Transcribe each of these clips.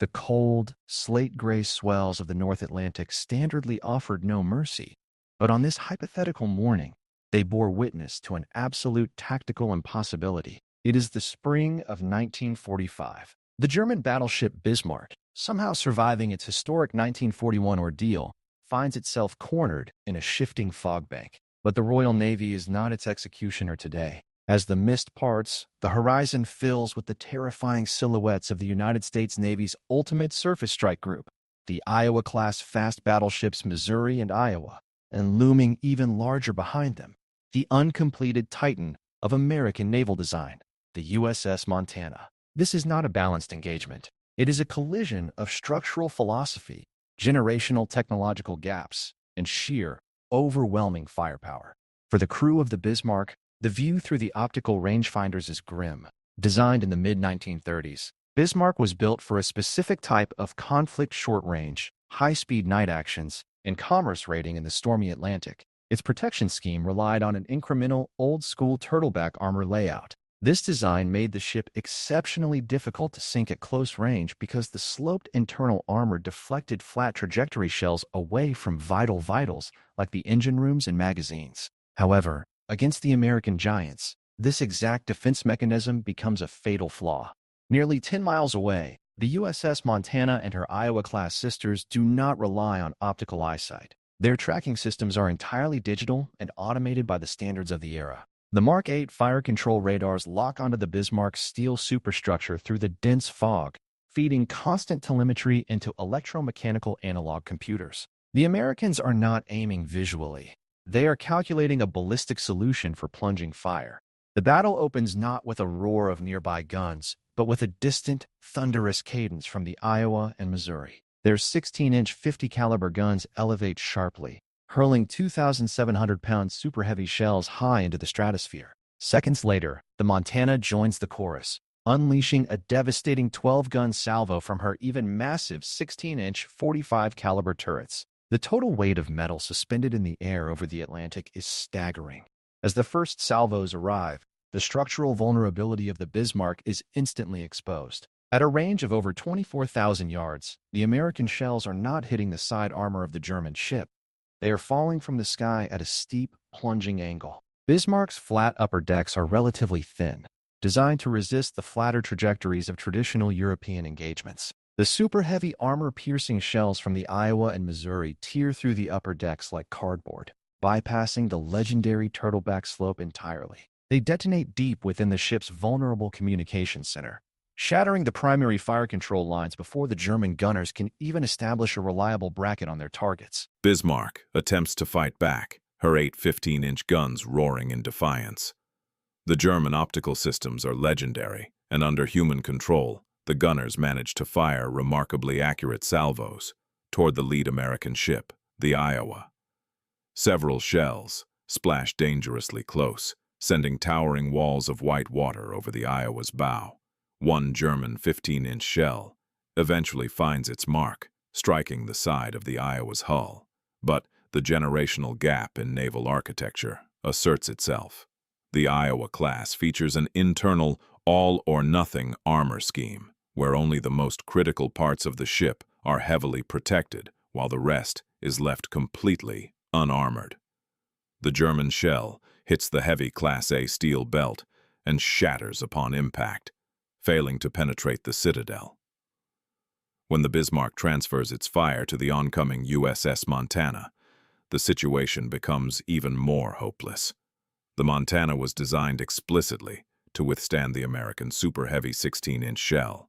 The cold, slate-gray swells of the North Atlantic standardly offered no mercy, but on this hypothetical morning, they bore witness to an absolute tactical impossibility. It is the spring of 1945. The German battleship Bismarck, somehow surviving its historic 1941 ordeal, finds itself cornered in a shifting fog bank. But the Royal Navy is not its executioner today. As the mist parts, the horizon fills with the terrifying silhouettes of the United States Navy's ultimate surface strike group, the Iowa-class fast battleships Missouri and Iowa, and looming even larger behind them, the uncompleted titan of American naval design, the USS Montana. This is not a balanced engagement. It is a collision of structural philosophy, generational technological gaps, and sheer, overwhelming firepower. For the crew of the Bismarck, the view through the optical rangefinders is grim. Designed in the mid-1930s, Bismarck was built for a specific type of conflict short-range, high-speed night actions, and commerce raiding in the stormy Atlantic. Its protection scheme relied on an incremental, old-school turtleback armor layout. This design made the ship exceptionally difficult to sink at close range because the sloped internal armor deflected flat trajectory shells away from vitals like the engine rooms and magazines. However, against the American giants, this exact defense mechanism becomes a fatal flaw. Nearly 10 miles away, the USS Montana and her Iowa-class sisters do not rely on optical eyesight. Their tracking systems are entirely digital and automated by the standards of the era. The Mark 8 fire control radars lock onto the Bismarck's steel superstructure through the dense fog, feeding constant telemetry into electromechanical analog computers. The Americans are not aiming visually. They are calculating a ballistic solution for plunging fire. The battle opens not with a roar of nearby guns, but with a distant, thunderous cadence from the Iowa and Missouri. Their 16-inch 50-caliber guns elevate sharply, hurling 2,700-pound super-heavy shells high into the stratosphere. Seconds later, the Montana joins the chorus, unleashing a devastating 12-gun salvo from her even massive 16-inch 45-caliber turrets. The total weight of metal suspended in the air over the Atlantic is staggering. As the first salvos arrive, the structural vulnerability of the Bismarck is instantly exposed. At a range of over 24,000 yards, the American shells are not hitting the side armor of the German ship. They are falling from the sky at a steep, plunging angle. Bismarck's flat upper decks are relatively thin, designed to resist the flatter trajectories of traditional European engagements. The super-heavy armor-piercing shells from the Iowa and Missouri tear through the upper decks like cardboard, bypassing the legendary turtleback slope entirely. They detonate deep within the ship's vulnerable communications center, shattering the primary fire control lines before the German gunners can even establish a reliable bracket on their targets. Bismarck attempts to fight back, her 8 15-inch guns roaring in defiance. The German optical systems are legendary, and under human control, the gunners manage to fire remarkably accurate salvos toward the lead American ship, the Iowa. Several shells splash dangerously close, sending towering walls of white water over the Iowa's bow. One German 15-inch shell eventually finds its mark, striking the side of the Iowa's hull. But the generational gap in naval architecture asserts itself. The Iowa class features an internal all-or-nothing armor scheme, where only the most critical parts of the ship are heavily protected, while the rest is left completely unarmored. The German shell hits the heavy Class A steel belt and shatters upon impact, failing to penetrate the citadel. When the Bismarck transfers its fire to the oncoming USS Montana, the situation becomes even more hopeless. The Montana was designed explicitly to withstand the American super-heavy 16-inch shell.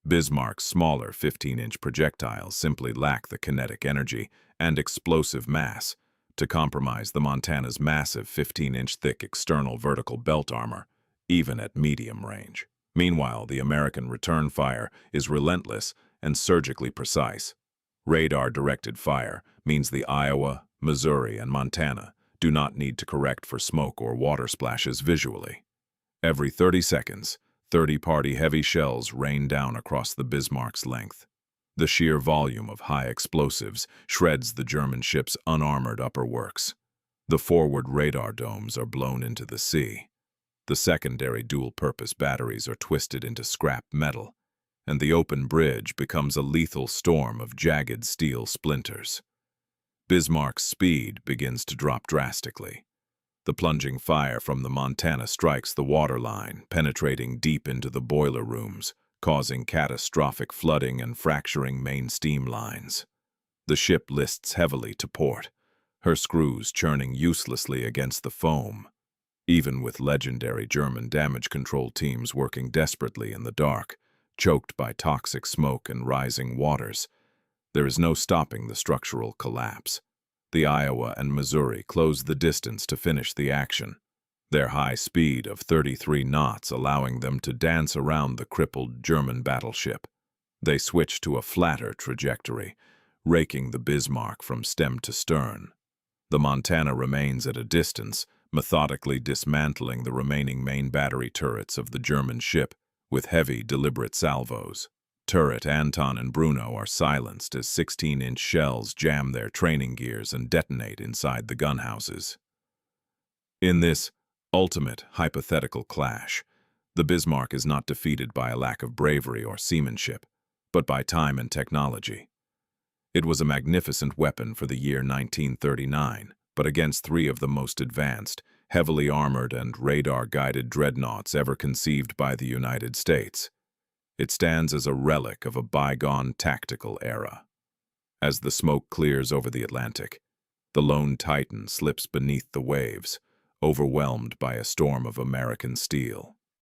Bismarck's smaller 15-inch projectiles simply lack the kinetic energy and explosive mass to compromise the Montana's massive 15-inch thick external vertical belt armor, even at medium range. Meanwhile, the American return fire is relentless and surgically precise. Radar-directed fire means the Iowa, Missouri, and Montana do not need to correct for smoke or water splashes visually. Every 30 seconds, 30-party heavy shells rain down across the Bismarck's length. The sheer volume of high explosives shreds the German ship's unarmored upper works. The forward radar domes are blown into the sea. The secondary dual-purpose batteries are twisted into scrap metal, and the open bridge becomes a lethal storm of jagged steel splinters. Bismarck's speed begins to drop drastically. The plunging fire from the Montana strikes the waterline, penetrating deep into the boiler rooms, causing catastrophic flooding and fracturing main steam lines. The ship lists heavily to port, her screws churning uselessly against the foam. Even with legendary German damage control teams working desperately in the dark, choked by toxic smoke and rising waters, there is no stopping the structural collapse. The Iowa and Missouri close the distance to finish the action, their high speed of 33 knots allowing them to dance around the crippled German battleship. They switch to a flatter trajectory, raking the Bismarck from stem to stern. The Montana remains at a distance, methodically dismantling the remaining main battery turrets of the German ship with heavy, deliberate salvos. Turret Anton and Bruno are silenced as 16-inch shells jam their training gears and detonate inside the gunhouses. In this ultimate hypothetical clash, the Bismarck is not defeated by a lack of bravery or seamanship, but by time and technology. It was a magnificent weapon for the year 1939, but against three of the most advanced, heavily armored and radar-guided dreadnoughts ever conceived by the United States. It stands as a relic of a bygone tactical era. As the smoke clears over the Atlantic, the lone Titan slips beneath the waves, overwhelmed by a storm of American steel.